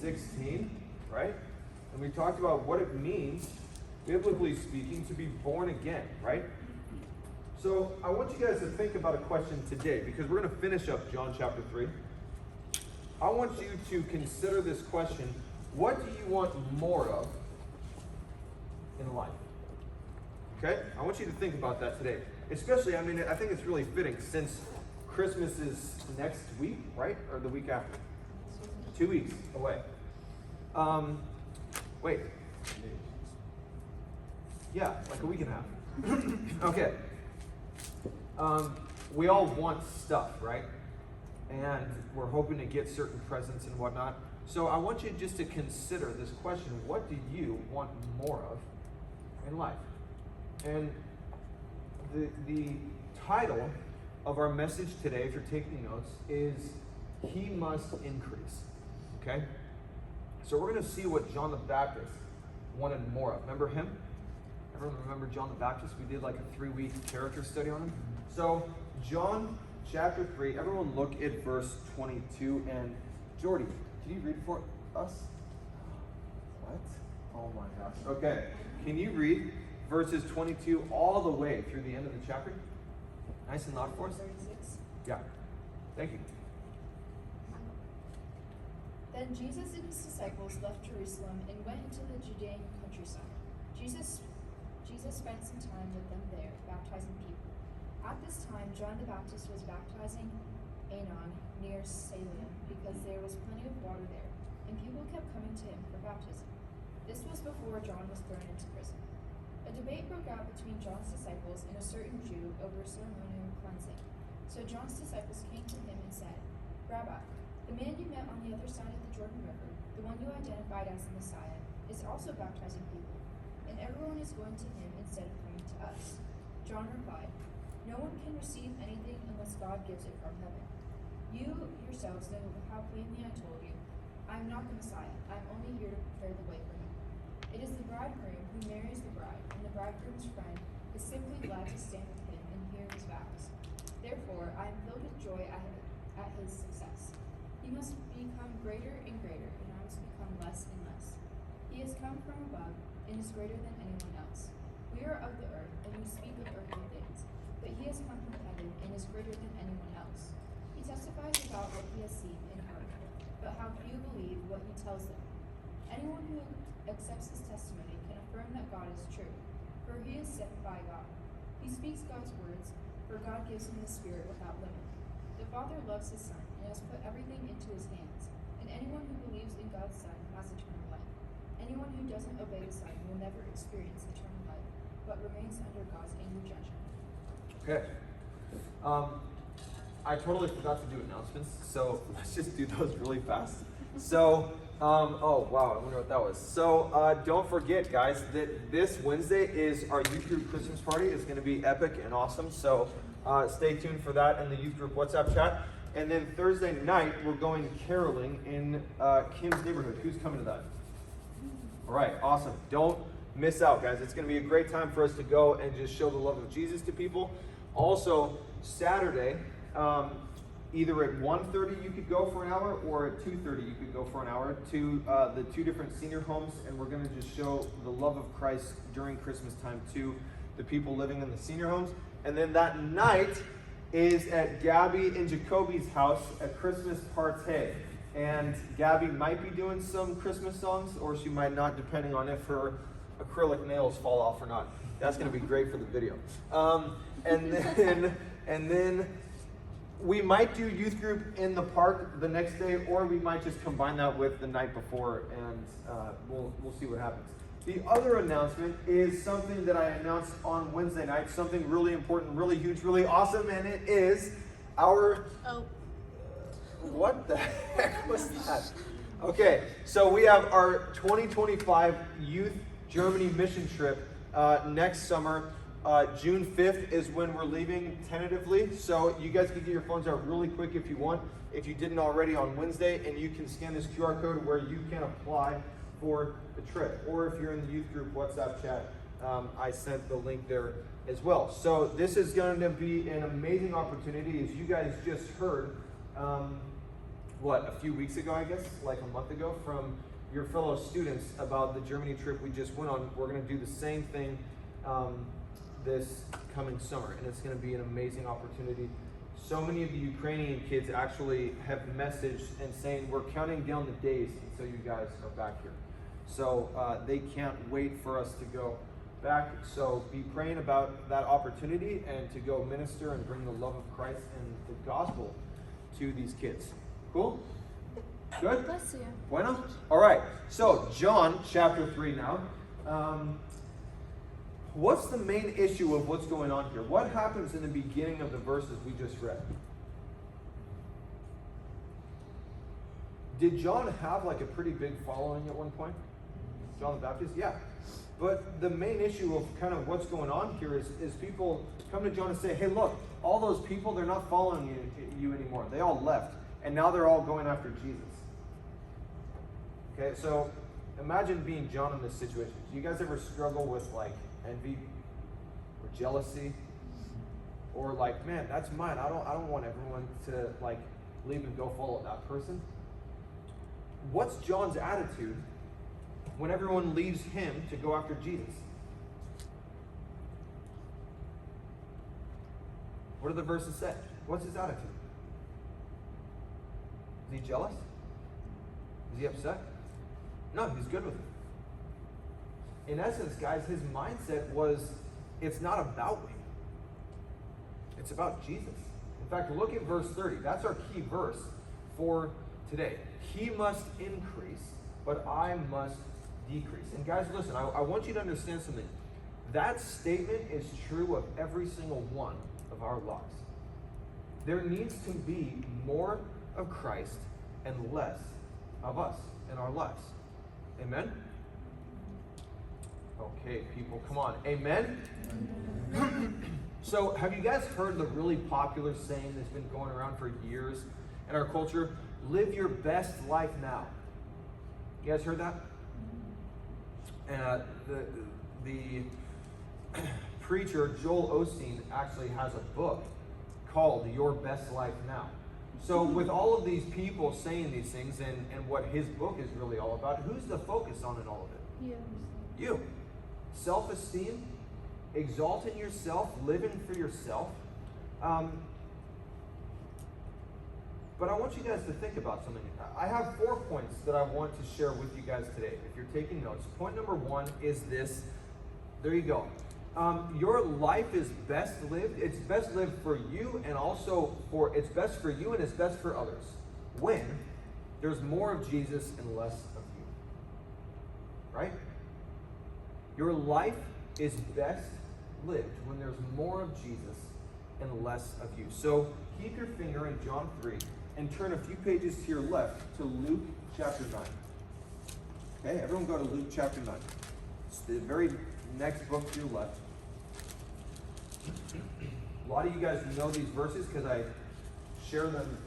16, right? And we talked about what it means, biblically speaking, to be born again, right? So I want you guys to think about a question today, because we're going to finish up John chapter 3. I want you to consider this question: what do you want more of in life? Okay? I want you to think about that today. Especially, I think it's really fitting since Christmas is next week, right? Or the week after? 2 weeks away. Wait. Yeah, like a week and a half. Okay. We all want stuff, right? And we're hoping to get certain presents and whatnot. So I want you just to consider this question: what do you want more of in life? And the title of our message today, if you're taking notes, is He Must Increase. Okay? So we're going to see what John the Baptist wanted more of. Remember him? Everyone remember John the Baptist? We did like a 3-week character study on him. So John chapter 3, everyone look at verse 22. And Jordy, can you read for us? What? Oh my gosh. Okay. Can you read verses 22 all the way through the end of the chapter? Nice and loud for us. 36. Yeah. Thank you. Then Jesus and his disciples left Jerusalem and went into the Judean countryside. Jesus spent some time with them there, baptizing people. At this time, John the Baptist was baptizing Aenon near Salim, because there was plenty of water there, and people kept coming to him for baptism. This was before John was thrown into prison. A debate broke out between John's disciples and a certain Jew over ceremonial cleansing. So John's disciples came to him and said, "Rabbi, the man you met on the other side of the Jordan River, the one you identified as the Messiah, is also baptizing people, and everyone is going to him instead of coming to us." John replied, "No one can receive anything unless God gives it from heaven. You yourselves know how plainly I told you, I am not the Messiah. I am only here to prepare the way for him. It is the bridegroom who marries the bride, and the bridegroom's friend is simply glad to stand with him and hear his vows. Therefore, I am filled with joy at his success. He must become greater and greater, and I must become less and less. He has come from above and is greater than anyone else. We are of the earth, and we speak of earthly things, but he has come from heaven and is greater than anyone else. He testifies about what he has seen and heard, but how few believe what he tells them. Anyone who accepts his testimony can affirm that God is true, for he is sent by God. He speaks God's words, for God gives him the Spirit without limit. The Father loves his Son and has put everything into his hands, and anyone who believes in God's Son has eternal life. Anyone who doesn't obey the Son will never experience eternal life, but remains under God's angry judgment." Okay. I totally forgot to do announcements, so let's just do those really fast. So, oh wow, I wonder what that was. So, don't forget, guys, that this Wednesday is our youth group Christmas party. It's going to be epic and awesome. So, stay tuned for that in the youth group WhatsApp chat. And then Thursday night, we're going caroling in Kim's neighborhood. Who's coming to that? All right, awesome. Don't miss out, guys. It's going to be a great time for us to go and just show the love of Jesus to people. Also, Saturday, either at 1:30 you could go for an hour, or at 2:30 you could go for an hour to the 2 different senior homes, and we're going to just show the love of Christ during Christmas time to the people living in the senior homes. And then that night is at Gabby and Jacoby's house, a Christmas party. And Gabby might be doing some Christmas songs, or she might not, depending on if her acrylic nails fall off or not. That's going to be great for the video. And then we might do youth group in the park the next day, or we might just combine that with the night before, and we'll see what happens. The other announcement is something that I announced on Wednesday night, something really important, really huge, really awesome, and it is our... what the heck was that? Okay, so we have our 2025 Youth Germany mission trip next summer. June 5th is when we're leaving tentatively, so you guys can get your phones out really quick if you want, if you didn't already on Wednesday, and you can scan this QR code where you can apply for the trip. Or if you're in the youth group WhatsApp chat, I sent the link there as well. So this is going to be an amazing opportunity. As you guys just heard, a few weeks ago, I guess, like a month ago, from your fellow students about the Germany trip we just went on. We're going to do the same thing this coming summer, and it's going to be an amazing opportunity. So many of the Ukrainian kids actually have messaged and saying, we're counting down the days until you guys are back here. So they can't wait for us to go back. So be praying about that opportunity and to go minister and bring the love of Christ and the gospel to these kids. Cool? Good? Bless you. Bueno? All right. So John chapter 3 now. What's the main issue of what's going on here? What happens in the beginning of the verses we just read? Did John have like a pretty big following at one point? John the Baptist? Yeah. But the main issue of kind of what's going on here is people come to John and say, hey, look, all those people, they're not following you anymore. They all left. And now they're all going after Jesus. Okay, so imagine being John in this situation. Do you guys ever struggle with like envy or jealousy? Or like, man, that's mine. I don't want everyone to like leave and go follow that person. What's John's attitude when everyone leaves him to go after Jesus? What do the verses say? What's his attitude? Is he jealous? Is he upset? No, he's good with it. In essence, guys, his mindset was, it's not about me. It's about Jesus. In fact, look at verse 30. That's our key verse for today. He must increase, but I must decrease. And guys, listen, I want you to understand something. That statement is true of every single one of our lives. There needs to be more of Christ and less of us in our lives. Amen? Okay, people, come on. Amen? So, have you guys heard the really popular saying that's been going around for years in our culture? Live your best life now. You guys heard that? The preacher Joel Osteen actually has a book called Your Best Life Now. So with all of these people saying these things and what his book is really all about, who's the focus on in all of it? You. Self-esteem, exalting yourself, living for yourself. But I want you guys to think about something. I have 4 points that I want to share with you guys today. If you're taking notes, point number 1 is this. There you go. Your life is best lived. It's best lived for you, and also it's best for you and it's best for others when there's more of Jesus and less of you. Right? Your life is best lived when there's more of Jesus and less of you. So keep your finger in John 3 and turn a few pages to your left to Luke chapter 9. Okay, everyone go to Luke chapter 9. It's the very next book to your left. A lot of you guys know these verses because I share them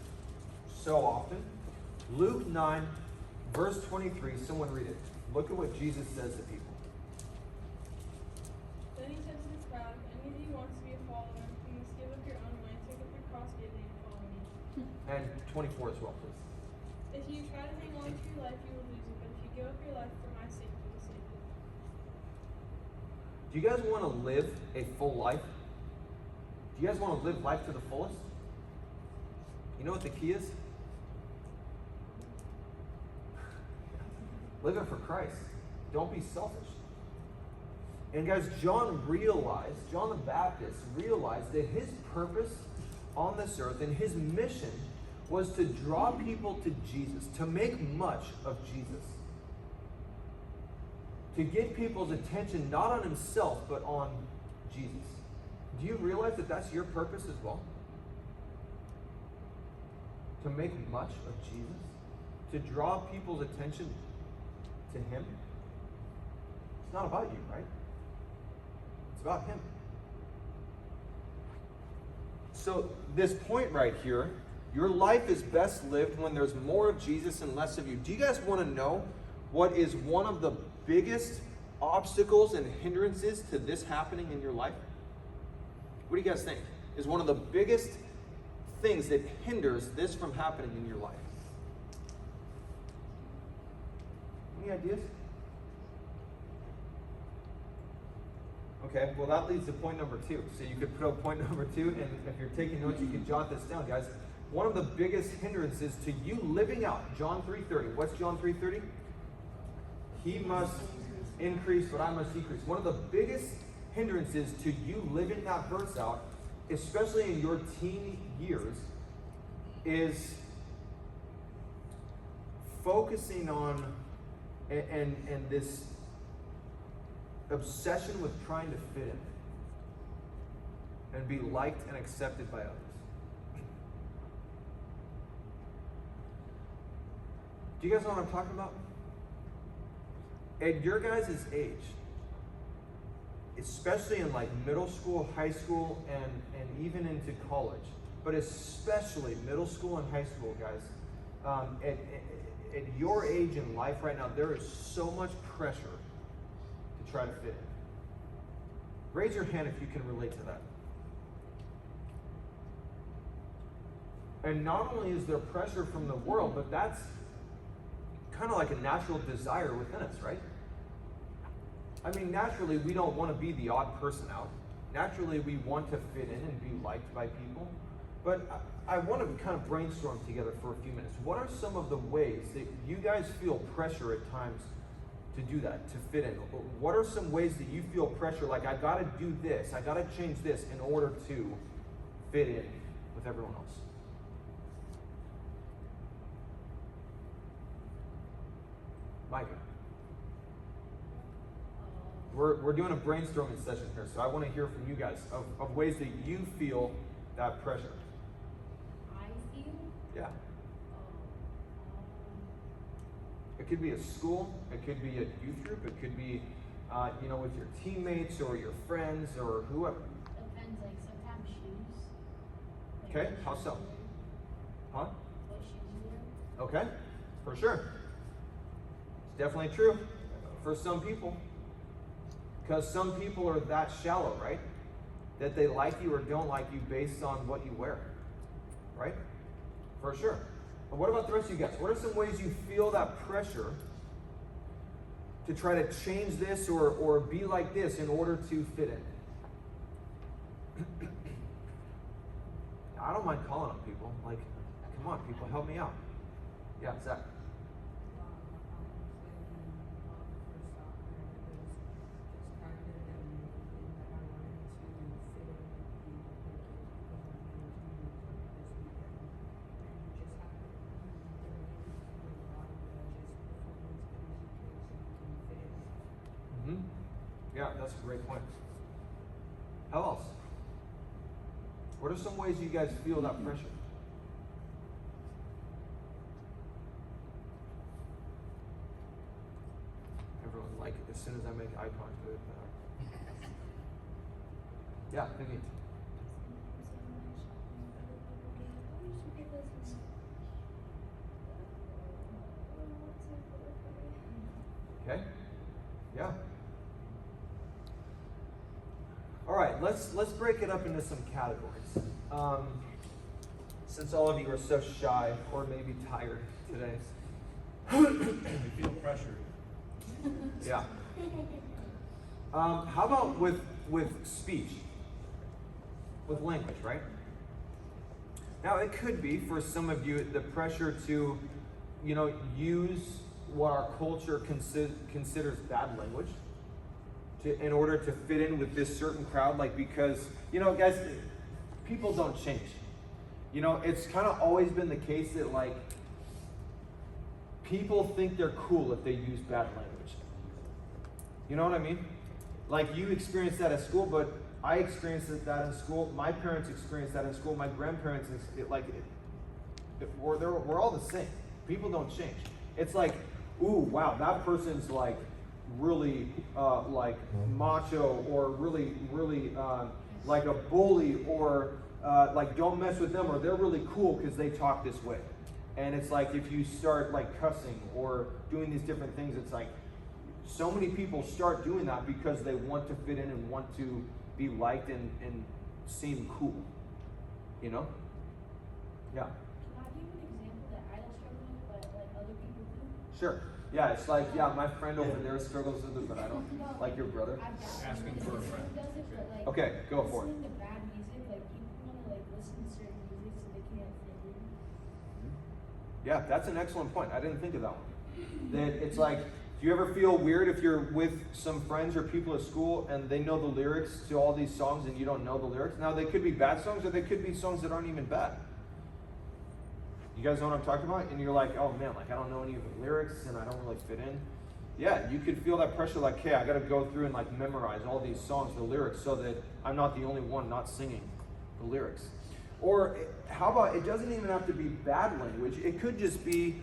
so often. Luke 9, verse 23. Someone read it. Look at what Jesus says to people. Then he said to the crowd, "Any of you wants to be a follower, you must give up your own way, take up your cross daily, and follow me. And 24 as well, please. If you try to hang on to your life, you will lose it. But if you give up your life for my sake, you will save it." Do you guys want to live a full life? Do you guys want to live life to the fullest? You know what the key is? Live it for Christ. Don't be selfish. And guys, John the Baptist realized that his purpose on this earth and his mission was to draw people to Jesus, to make much of Jesus. To get people's attention not on himself, but on Jesus. Do you realize that that's your purpose as well? To make much of Jesus? To draw people's attention to him? It's not about you, right? It's about him. So this point right here, your life is best lived when there's more of Jesus and less of you. Do you guys want to know what is one of the biggest obstacles and hindrances to this happening in your life? What do you guys think is one of the biggest things that hinders this from happening in your life? Any ideas? Okay, well that leads to point number 2. So you could put up point number 2, and if you're taking notes, you can jot this down, guys. One of the biggest hindrances to you living out John 3:30. What's John 3:30? He must increase, but I must decrease. One of the biggest hindrances to you living that verse out, especially in your teen years, is focusing on and this obsession with trying to fit in and be liked and accepted by others. Do you guys know what I'm talking about? At your guys' age, especially in like middle school, high school, and even into college, but especially middle school and high school, guys, at your age in life right now, there is so much pressure to try to fit in. Raise your hand if you can relate to that. And not only is there pressure from the world, but that's kind of like a natural desire within us, right? I mean, naturally, we don't want to be the odd person out. Naturally, we want to fit in and be liked by people. But I want to kind of brainstorm together for a few minutes. What are some of the ways that you guys feel pressure at times to do that, to fit in? What are some ways that you feel pressure, like I got to do this, I got to change this in order to fit in with everyone else? Micah. We're doing a brainstorming session here, so I want to hear from you guys of ways that you feel that pressure. I feel? Yeah. It could be at school, it could be at youth group, it could be, with your teammates or your friends or whoever. Depends, like sometimes shoes. Like Okay, what how shoes so? you wear. Huh? What shoes you wear. Okay, for sure. It's definitely true for some people. Because some people are that shallow, right? That they like you or don't like you based on what you wear. Right? For sure. But what about the rest of you guys? What are some ways you feel that pressure to try to change this or be like this in order to fit in? I don't mind calling on people. Like, come on, people, help me out. Yeah, Zach. Yeah, that's a great point. How else? What are some ways you guys feel that pressure? Everyone, like, as soon as I make eye contact. Yeah, Vivian. Okay. Yeah. All right, let's break it up into some categories. Since all of you are so shy or maybe tired today. We feel pressured. Yeah. How about with speech? With language, right? Now it could be for some of you the pressure to, use what our culture considers bad language in order to fit in with this certain crowd, like, because, guys, people don't change. It's kind of always been the case that, like, people think they're cool if they use bad language. You know what I mean? Like, you experienced that at school, but I experienced that in school. My parents experienced that in school. My grandparents, we're all the same. People don't change. It's like, ooh, wow, that person's like really like macho, or really like a bully, or like don't mess with them, or they're really cool because they talk this way. And it's like, if you start like cussing or doing these different things, it's like so many people start doing that because they want to fit in and want to be liked and seem cool. Yeah. Can I give an example that I don't struggle with, but like other people do? Sure. Yeah, it's like, yeah, my friend over there struggles with it, but I don't. Like your brother? I've got Asking for a friend. Who does it, but like Okay, go for it. listening to bad music, like people wanna like listen to certain music so they can't fit in. Yeah, that's an excellent point. I didn't think of that one. That it's like, do you ever feel weird if you're with some friends or people at school and they know the lyrics to all these songs and you don't know the lyrics? Now, they could be bad songs or they could be songs that aren't even bad. You guys know what I'm talking about? And you're like, oh man, like I don't know any of the lyrics and I don't really fit in. Yeah, you could feel that pressure like, okay, I gotta go through and like memorize all these songs, the lyrics, so that I'm not the only one not singing the lyrics. Or how about, it doesn't even have to be bad language. It could just be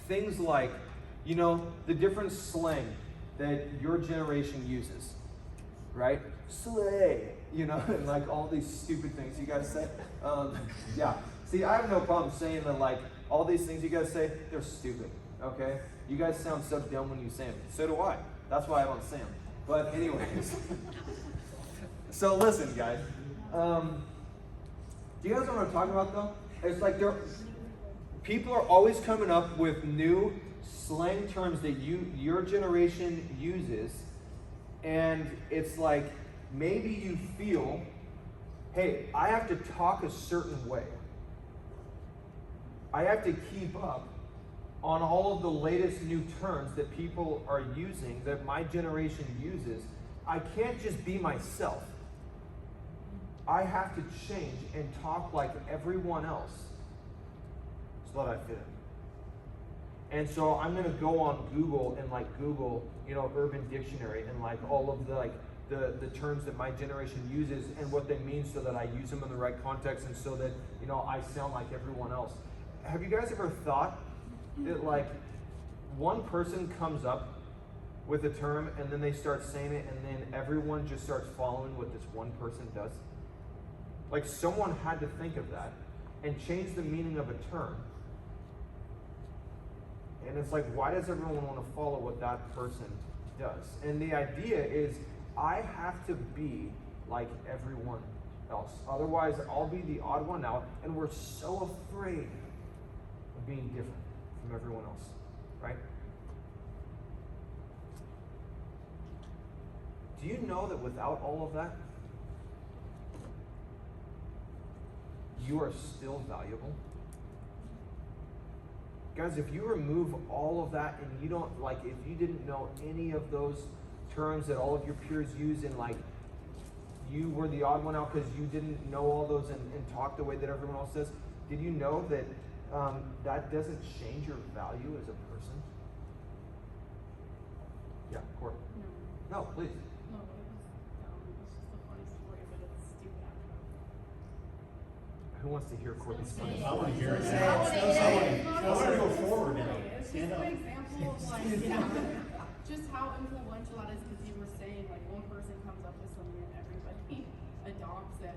things like, you know, the different slang that your generation uses, right? Slay, you know, and like all these stupid things you guys say. Yeah, see, I have no problem saying that, like, all these things you guys say, they're stupid, okay? You guys sound so dumb when you say them. So do I. That's why I don't say them. But anyways, so listen, guys. Do you guys know what I'm talking about, though? It's like people are always coming up with new slang terms that your generation uses, and it's like maybe you feel, hey, I have to talk a certain way. I have to keep up on all of the latest new terms that people are using, that my generation uses. I can't just be myself. I have to change and talk like everyone else so that I fit in. And so I'm gonna go on Google and like Google, you know, Urban Dictionary and like all of the like the terms that my generation uses and what they mean, so that I use them in the right context and so that, you know, I sound like everyone else. Have you guys ever thought that like one person comes up with a term and then they start saying it and then everyone just starts following what this one person does? Like someone had to think of that and change the meaning of a term. And it's like, why does everyone want to follow what that person does? And the idea is, I have to be like everyone else. Otherwise, I'll be the odd one out, and we're so afraid of being different from everyone else, right? Do you know that without all of that, you are still valuable? Guys, if you remove all of that and you don't, like, if you didn't know any of those terms that all of your peers use, and like you were the odd one out because you didn't know all those and talk the way that everyone else does, did you know that that doesn't change your value as a person? Yeah, Court. No, please. No, it's just a funny story, but it's stupid after. Who wants to hear Courtney's funny I want to hear it. I I want to go forward now. It's just Stand up. an example of like, just how influential that is, because you were saying like one person comes up with something and everybody adopts it.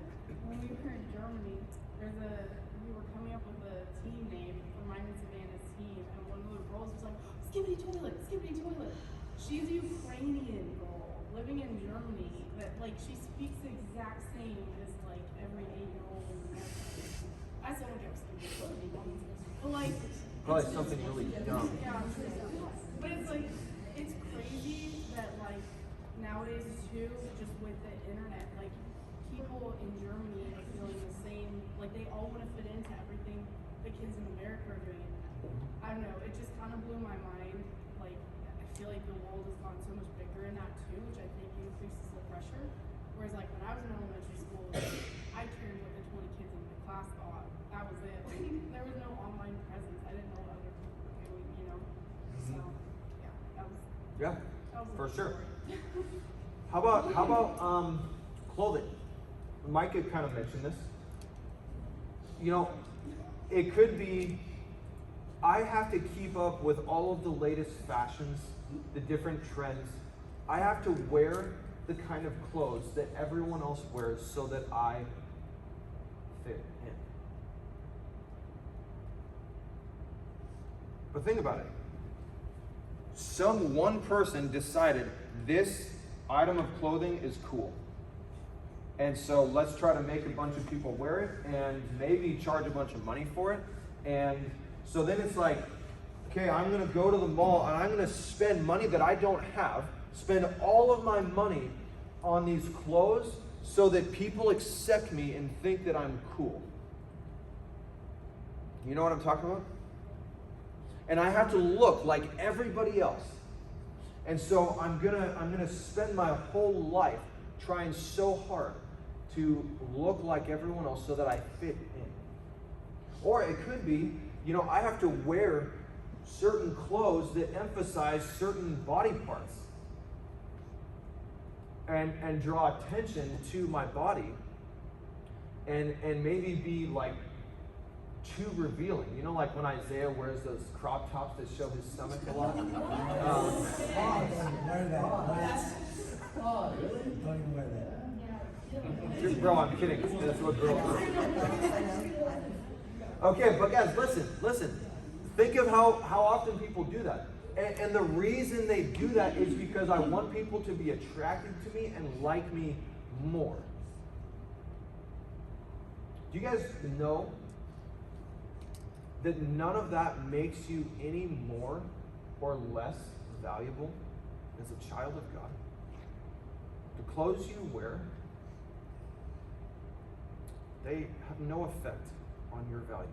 When we were in Germany, we were coming up with a team name for mine and Savannah's team, and one of the girls was like, Skibbity Toilet, Skibbity Toilet. She's a Ukrainian girl living in Germany that like she speaks the exact same as like every 8-year-old in America. I still don't get Skibbity Toilet, but like Probably something really dumb. yeah, but it's like, it's crazy that like nowadays too, just with the internet, like people in Germany are feeling the same, like they all want to fit into everything the kids in America are doing. I don't know, it just kind of blew my mind. Like, I feel like the world has gone so much bigger in that too, which I think increases the pressure. Whereas like when I was in elementary school, I cared what the 20 kids in the class thought. That was it. Like, there was no online presence. I didn't know what other people were doing, you know? So, yeah, that was Yeah, a for good sure. story. How about clothing? Micah kind of mentioned this. You know, it could be, I have to keep up with all of the latest fashions, the different trends. I have to wear the kind of clothes that everyone else wears so that I fit in. But think about it. Some one person decided this item of clothing is cool. And so let's try to make a bunch of people wear it and maybe charge a bunch of money for it. And so then it's like, okay, I'm going to go to the mall and I'm going to spend money that I don't have, spend all of my money on these clothes so that people accept me and think that I'm cool. You know what I'm talking about? And I have to look like everybody else. And so I'm gonna spend my whole life trying so hard to look like everyone else so that I fit in. Or it could be, I have to wear certain clothes that emphasize certain body parts and draw attention to my body and maybe be like too revealing. Like when Isaiah wears those crop tops that show his stomach a lot. Don't even wear that. Don't even wear that. Bro, I'm kidding. That's what girls do. Okay, but guys, listen. Think of how often people do that. And the reason they do that is because I want people to be attracted to me and like me more. Do you guys know that none of that makes you any more or less valuable as a child of God? The clothes you wear, they have no effect on your value.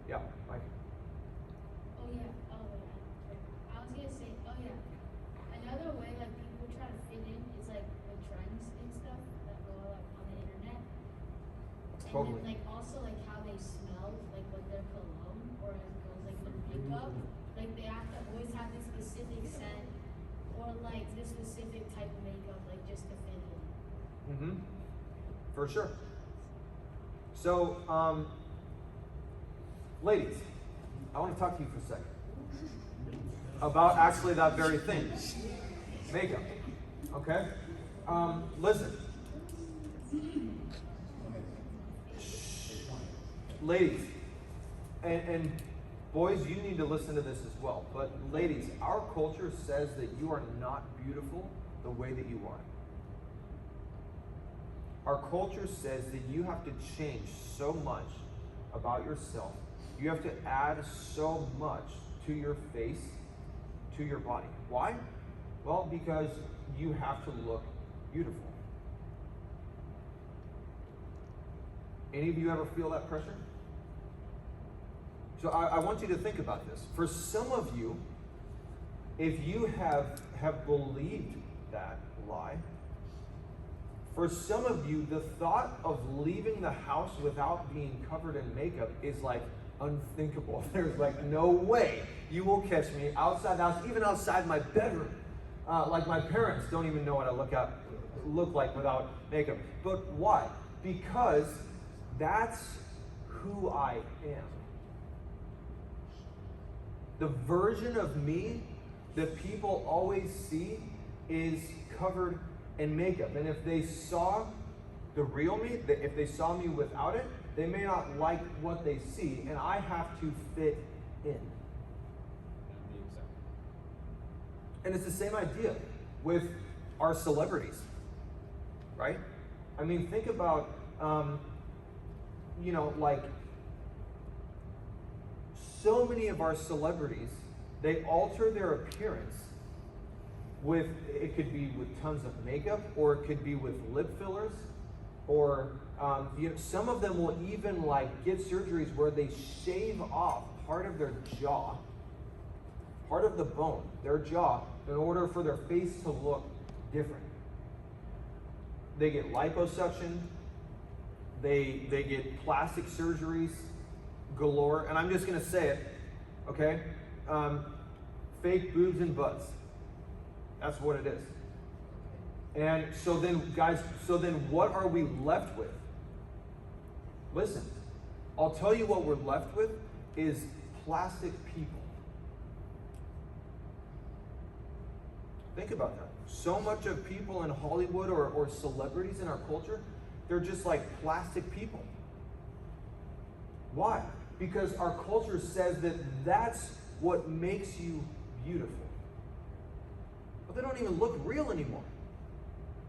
Yeah, Mike. Oh yeah, I was gonna say, another way like people try to fit in is like the trends and stuff that go like on the internet. Totally. And then like also like how they smell, like with their cologne or as girls like their makeup. Like they have to always have this specific scent or like this specific type of makeup, like just to fit in. Mm-hmm. For sure. So, ladies, I want to talk to you for a second about actually that very thing, makeup. Okay? Listen. Ladies, and boys, you need to listen to this as well. But ladies, our culture says that you are not beautiful the way that you are. Our culture says that you have to change so much about yourself. You have to add so much to your face, to your body. Why? Well, because you have to look beautiful. Any of you ever feel that pressure? So I want you to think about this. For some of you, if you have believed that lie, for some of you, the thought of leaving the house without being covered in makeup is like unthinkable. There's like no way you will catch me outside the house, even outside my bedroom. Like my parents don't even know what I look like without makeup. But why? Because that's who I am. The version of me that people always see is covered in makeup. And if they saw the real me, if they saw me without it, they may not like what they see, and I have to fit in. And it's the same idea with our celebrities, right? I mean, think about, like, so many of our celebrities, they alter their appearance with, it could be with tons of makeup, or it could be with lip fillers, or some of them will even like get surgeries where they shave off part of their jaw, part of the bone, their jaw, in order for their face to look different. They get liposuction, they get plastic surgeries galore, and I'm just gonna say it, okay? Fake boobs and butts. That's what it is. And so then, guys, what are we left with? Listen, I'll tell you what we're left with is plastic people. Think about that. So much of people in Hollywood or celebrities in our culture, they're just like plastic people. Why? Because our culture says that that's what makes you beautiful. But they don't even look real anymore.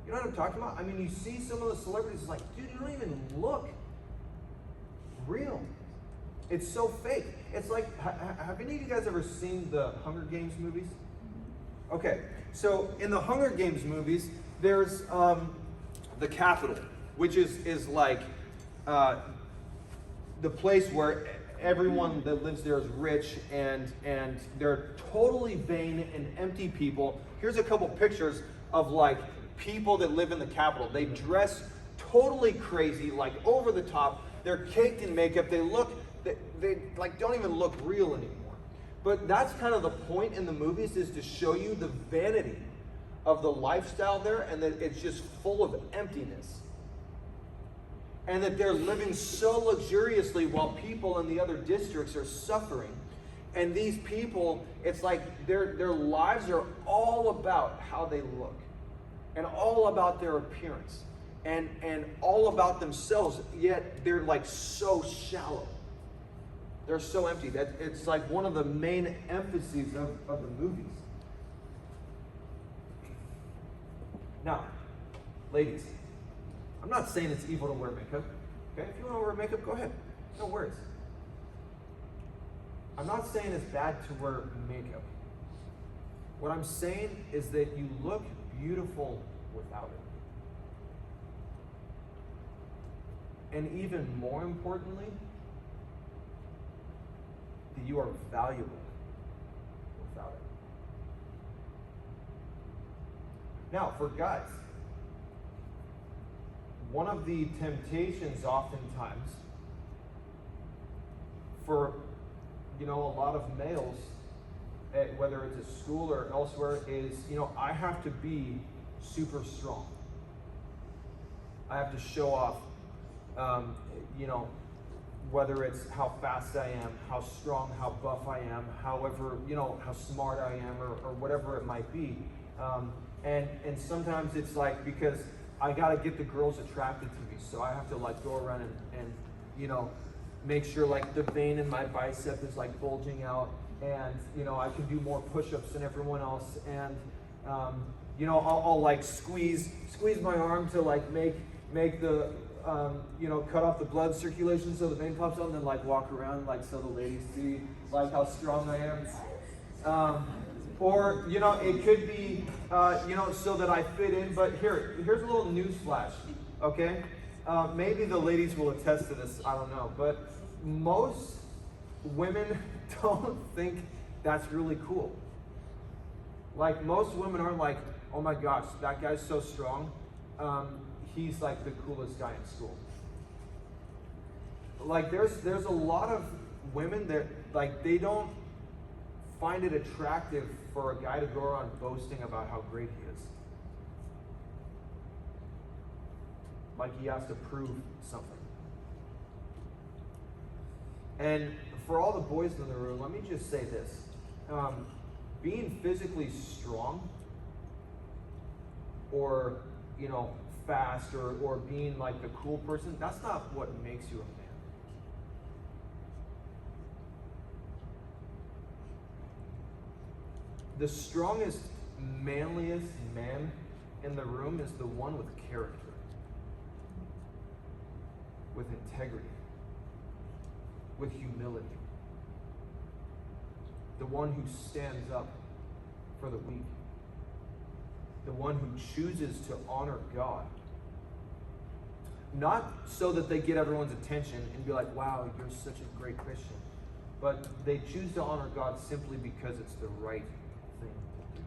You know what I'm talking about? I mean, you see some of the celebrities, it's like, dude, you don't even look real. It's so fake. It's like, have any of you guys ever seen the Hunger Games movies? Okay, so in the Hunger Games movies, there's the Capitol, which is like the place where everyone that lives there is rich and they're totally vain and empty people. Here's a couple pictures of like people that live in the Capitol. They dress totally crazy, like over the top. They're caked in makeup. They like don't even look real anymore. But that's kind of the point in the movies, is to show you the vanity of the lifestyle there, and that it's just full of emptiness. And that they're living so luxuriously while people in the other districts are suffering. And these people, it's like their lives are all about how they look, and all about their appearance, and all about themselves, yet they're like so shallow. They're so empty. That it's like one of the main emphases of the movies. Now, ladies, I'm not saying it's evil to wear makeup. Okay, if you want to wear makeup, go ahead. No worries. I'm not saying it's bad to wear makeup. What I'm saying is that you look beautiful without it. And even more importantly, that you are valuable without it. Now, for guys, one of the temptations oftentimes for, a lot of males, whether it's at school or elsewhere, is, I have to be super strong. I have to show off, whether it's how fast I am, how strong, how buff I am, however, how smart I am, or whatever it might be. And sometimes it's like, because I gotta get the girls attracted to me, so I have to like go around and make sure like the vein in my bicep is like bulging out, and I can do more push-ups than everyone else, and I'll like squeeze my arm to like make the cut off the blood circulation so the vein pops out, and then like walk around like so the ladies see like how strong I am. Or, it could be, so that I fit in. But here's a little news flash, okay? Maybe the ladies will attest to this, I don't know. But most women don't think that's really cool. Like, most women aren't like, oh my gosh, that guy's so strong. He's like the coolest guy in school. Like, there's a lot of women that, like, they don't find it attractive for a guy to go around boasting about how great he is. Like he has to prove something. And for all the boys in the room, let me just say this. Being physically strong, or, fast, or being like the cool person, that's not what makes you a man. The strongest, manliest man in the room is the one with character, with integrity, with humility. The one who stands up for the weak. The one who chooses to honor God. Not so that they get everyone's attention and be like, wow, you're such a great Christian. But they choose to honor God simply because it's the right thing to do.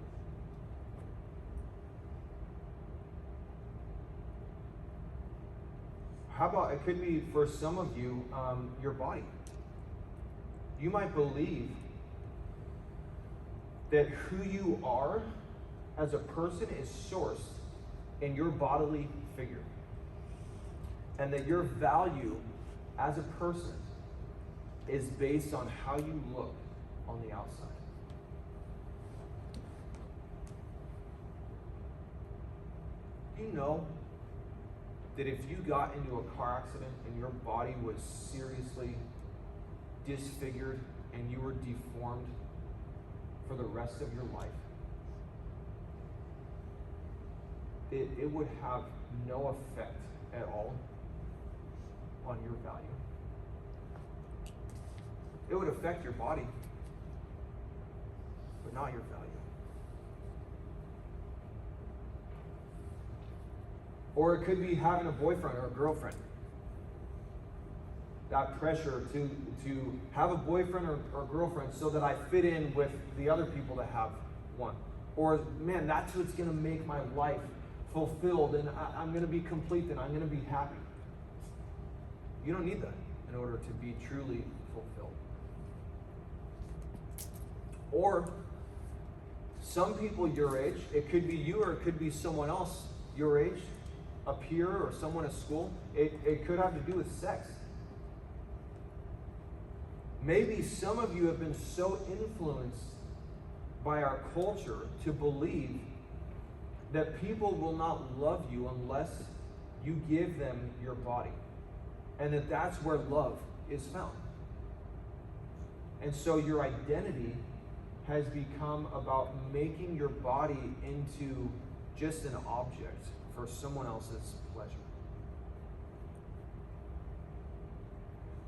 How about, it could be for some of you, your body. You might believe that who you are as a person is sourced in your bodily figure. And that your value as a person is based on how you look on the outside. Do you know that if you got into a car accident and your body was seriously disfigured and you were deformed for the rest of your life, it would have no effect at all on your value? It would affect your body, but not your value. Or it could be having a boyfriend or a girlfriend. That pressure to have a boyfriend or girlfriend so that I fit in with the other people that have one. Or, man, that's what's going to make my life fulfilled, and I'm going to be complete, and I'm going to be happy. You don't need that in order to be truly fulfilled. Or some people your age, it could be you or it could be someone else your age, a peer or someone at school. It could have to do with sex. Maybe some of you have been so influenced by our culture to believe that people will not love you unless you give them your body. And that's where love is found. And so your identity has become about making your body into just an object for someone else's pleasure.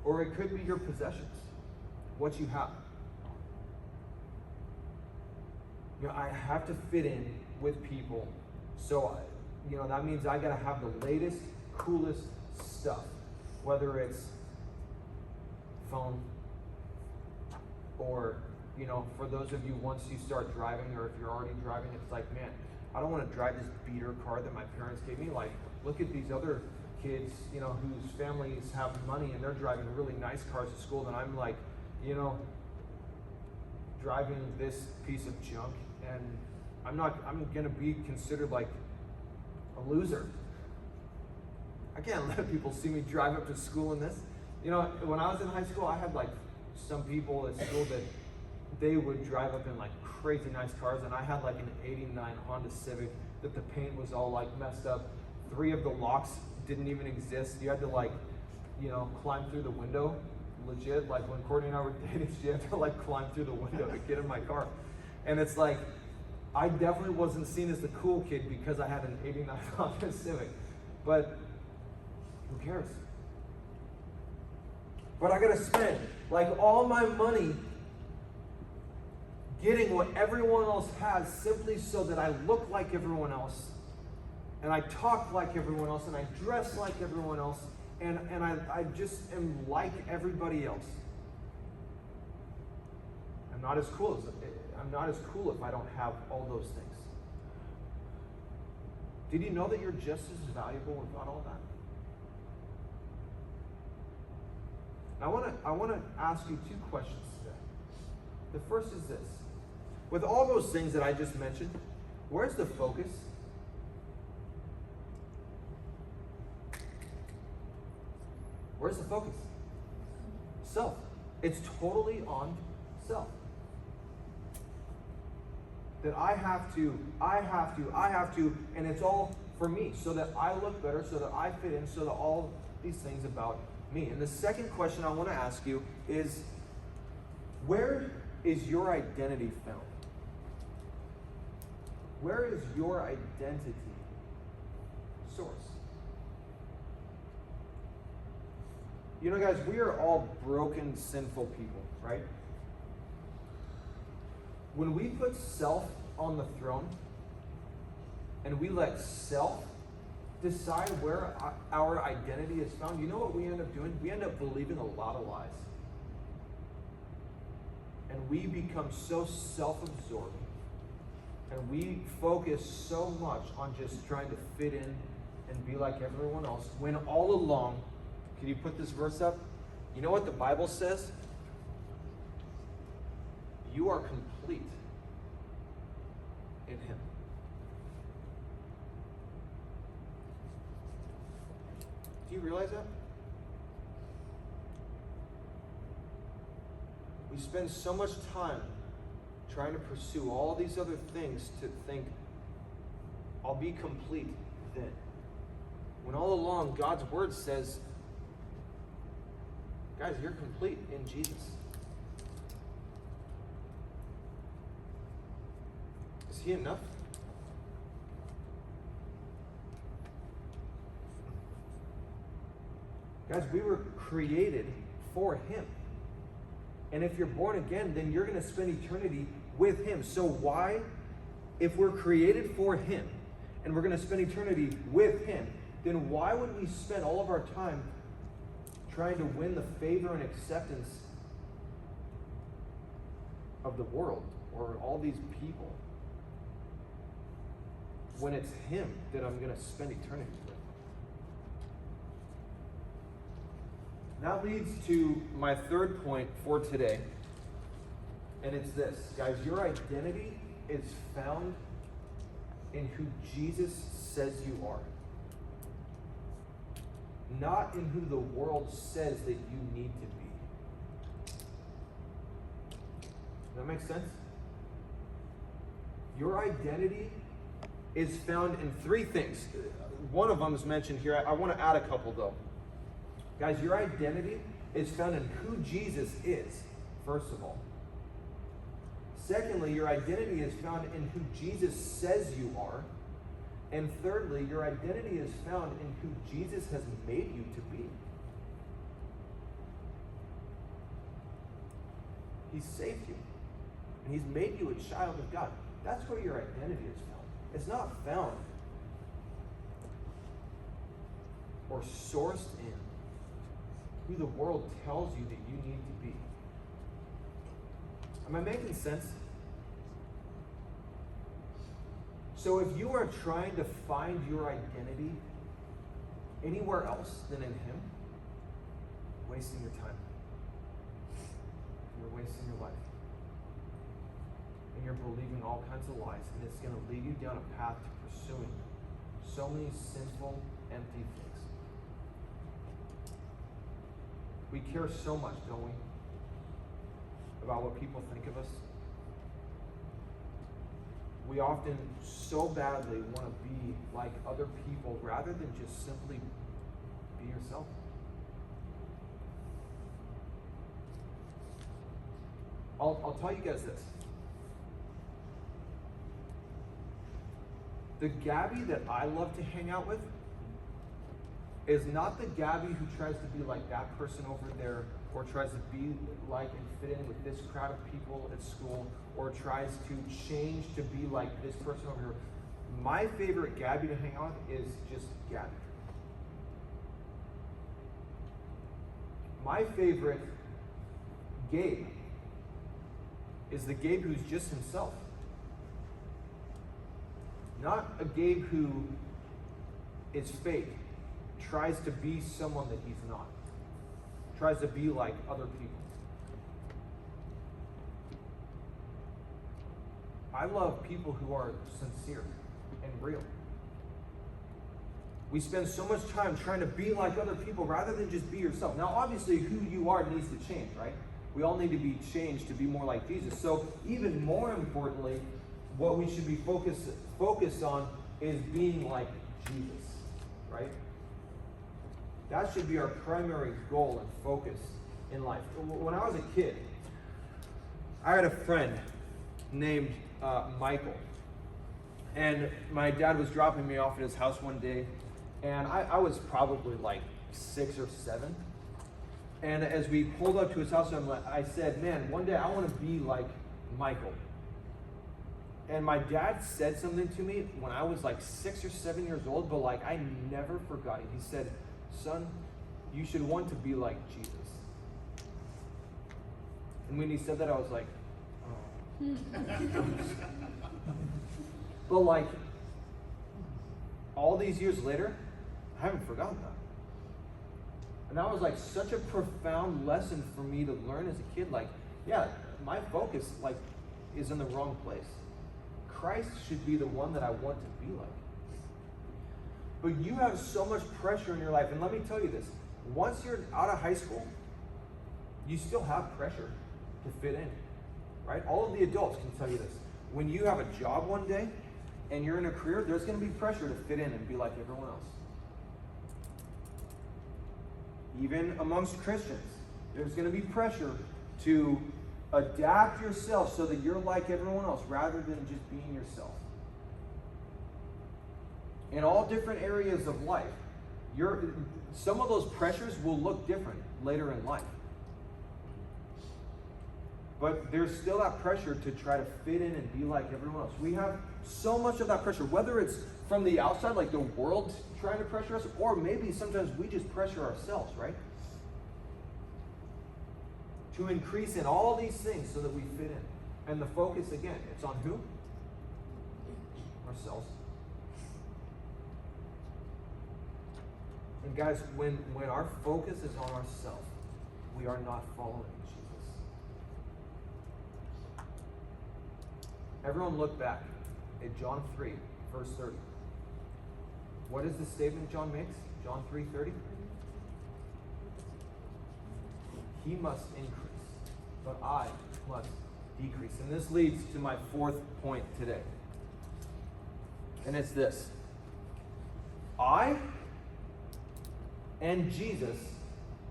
Or it could be your possessions, what you have. You know, I have to fit in with people, so that means I gotta have the latest, coolest stuff, whether it's phone, or for those of you, once you start driving, or if you're already driving, it's like, man, I don't want to drive this beater car that my parents gave me. Like, look at these other kids, whose families have money and they're driving really nice cars to school, and I'm like, driving this piece of junk, and I'm gonna be considered like a loser. I can't let people see me drive up to school in this. When I was in high school, I had like some people at school that they would drive up in like crazy nice cars, and I had like an '89 Honda Civic that the paint was all like messed up. 3 of the locks didn't even exist. You had to like, climb through the window. Legit, like when Courtney and I were dating, she had to like climb through the window to get in my car. And it's like, I definitely wasn't seen as the cool kid because I had an '89 Honda Civic. But who cares? But I gotta spend like all my money getting what everyone else has simply so that I look like everyone else, and I talk like everyone else, and I dress like everyone else, and I just am like everybody else. I'm not as cool if I don't have all those things. Did you know that you're just as valuable without all that? I want to ask you 2 questions today. The first is this. With all those things that I just mentioned, where's the focus? Where's the focus? Self. It's totally on self. That I have to, and it's all for me, so that I look better, so that I fit in, so that all these things about me. And the second question I want to ask you is, where is your identity found? Where is your identity source? Guys, we are all broken, sinful people, right? When we put self on the throne and we let self decide where our identity is found, you know what we end up doing? We end up believing a lot of lies. And we become so self-absorbed, and we focus so much on just trying to fit in and be like everyone else, when all along, can you put this verse up? You know what the Bible says? You are complete in Him. Do you realize that? We spend so much time trying to pursue all these other things to think, I'll be complete then. When all along, God's Word says, guys, you're complete in Jesus. Is He enough? Guys, we were created for Him. And if you're born again, then you're going to spend eternity with him. So why, if we're created for him and we're going to spend eternity with him, then why would we spend all of our time trying to win the favor and acceptance of the world or all these people when it's him that I'm going to spend eternity with? That leads to my third point for today, and it's this. Guys, your identity is found in who Jesus says you are, not in who the world says that you need to be. Does that make sense? Your identity is found in three things. One of them is mentioned here. I want to add a couple though. Guys, your identity is found in who Jesus is, first of all. Secondly, your identity is found in who Jesus says you are. And thirdly, your identity is found in who Jesus has made you to be. He's saved you. And he's made you a child of God. That's where your identity is found. It's not found or sourced in who the world tells you that you need to be. Am I making sense? So if you are trying to find your identity anywhere else than in him, wasting your time. You're wasting your life. And you're believing all kinds of lies, and it's going to lead you down a path to pursuing so many sinful, empty things. We care so much, don't we, about what people think of us? We often so badly want to be like other people rather than just simply be yourself. I'll tell you guys this. The Gabby that I love to hang out with is not the Gabby who tries to be like that person over there, or tries to be like and fit in with this crowd of people at school, or tries to change to be like this person over here. My favorite Gabby to hang out with is just Gabby. My favorite Gabe is the Gabe who's just himself. Not a Gabe who is fake, tries to be someone that he's not, tries to be like other people. I love people who are sincere and real. We spend so much time trying to be like other people rather than just be yourself. Now, obviously, who you are needs to change, right? We all need to be changed to be more like Jesus. So, even more importantly, what we should be focused on is being like Jesus, right? That should be our primary goal and focus in life. When I was a kid, I had a friend named Michael. And my dad was dropping me off at his house one day, and I was probably like 6 or 7. And as we pulled up to his house, I said, man, one day I want to be like Michael. And my dad said something to me when I was like 6 or 7 years old, but like I never forgot it. He said, son, you should want to be like Jesus. And when he said that, I was like, oh. But like, all these years later, I haven't forgotten that. And that was like such a profound lesson for me to learn as a kid. Like, yeah, my focus like is in the wrong place. Christ should be the one that I want to be like. But you have so much pressure in your life. And let me tell you this. Once you're out of high school, you still have pressure to fit in, right? All of the adults can tell you this. When you have a job one day and you're in a career, there's going to be pressure to fit in and be like everyone else. Even amongst Christians, there's going to be pressure to adapt yourself so that you're like everyone else rather than just being yourself. In all different areas of life, some of those pressures will look different later in life. But there's still that pressure to try to fit in and be like everyone else. We have so much of that pressure, whether it's from the outside, like the world trying to pressure us, or maybe sometimes we just pressure ourselves, right? To increase in all these things so that we fit in. And the focus, again, it's on who? Ourselves. And guys, when our focus is on ourselves, we are not following Jesus. Everyone look back at John 3, verse 30. What is the statement John makes? John 3:30. He must increase, but I must decrease. And this leads to my fourth point today. And it's this. I and Jesus,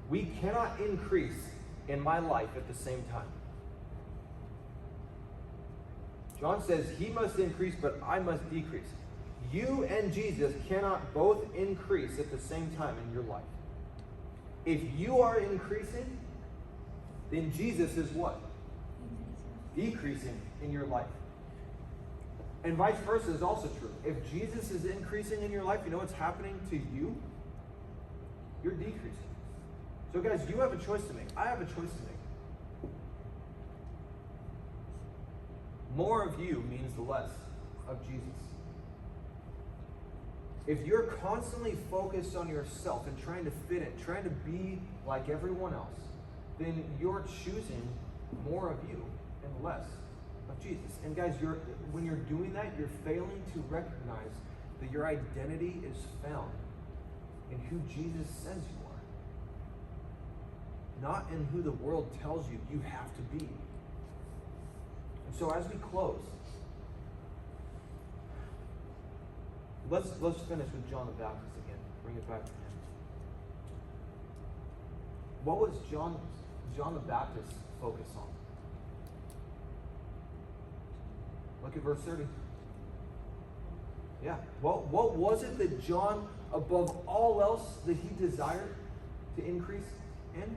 we cannot increase in my life at the same time. John says he must increase, but I must decrease. You and Jesus cannot both increase at the same time in your life. If you are increasing, then Jesus is what? Decreasing in your life. And vice versa is also true. If Jesus is increasing in your life, you know what's happening to you? You're decreasing. So guys, you have a choice to make. I have a choice to make. More of you means less of Jesus. If you're constantly focused on yourself and trying to fit in, trying to be like everyone else, then you're choosing more of you and less of Jesus. And guys, when you're doing that, you're failing to recognize that your identity is found in who Jesus says you are, not in who the world tells you you have to be. And so as we close, let's finish with John the Baptist again. Bring it back to him. What was John the Baptist focus on? Look at verse 30. Yeah. What was it that John, above all else, that he desired to increase in?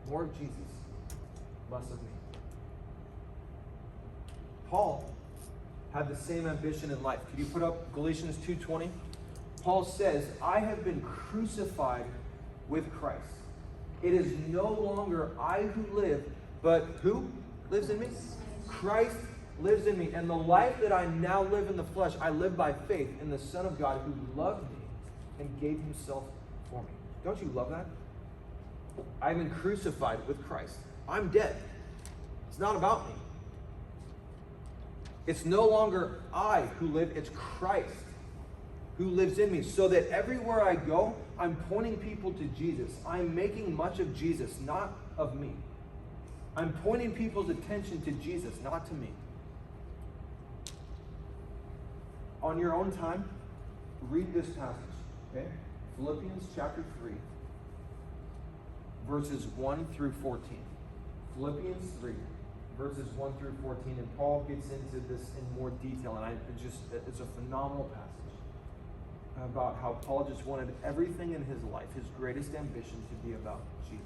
More of Jesus, less of me. Paul had the same ambition in life. Could you put up Galatians 2:20? Paul says, I have been crucified with Christ. It is no longer I who live, but who lives in me? Christ lives in me. And the life that I now live in the flesh, I live by faith in the Son of God who loved me and gave himself for me. Don't you love that? I've been crucified with Christ. I'm dead. It's not about me. It's no longer I who live, it's Christ who lives in me. So that everywhere I go, I'm pointing people to Jesus. I'm making much of Jesus, not of me. I'm pointing people's attention to Jesus, not to me. On your own time, read this passage, okay? Philippians chapter 3, verses 1 through 14. Philippians 3, verses 1 through 14, and Paul gets into this in more detail, and it's a phenomenal passage about how Paul just wanted everything in his life, his greatest ambition, to be about Jesus.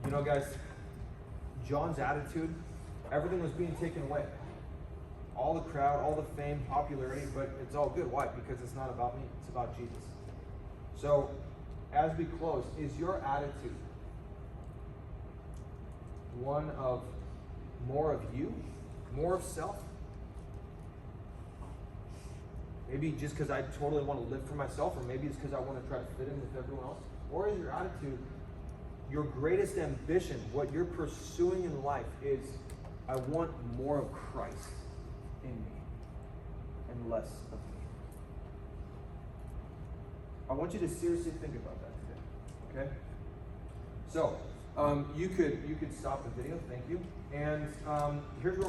You know, guys, John's attitude, everything was being taken away. All the crowd, all the fame, popularity, but it's all good. Why? Because it's not about me, it's about Jesus. So, as we close, is your attitude one of more of you, more of self? Maybe just because I totally want to live for myself, or maybe it's because I want to try to fit in with everyone else? Or is your attitude, your greatest ambition, what you're pursuing in life is, I want more of Christ in me and less of me? I want you to seriously think about that today, okay? So, you could stop the video, thank you. And here's what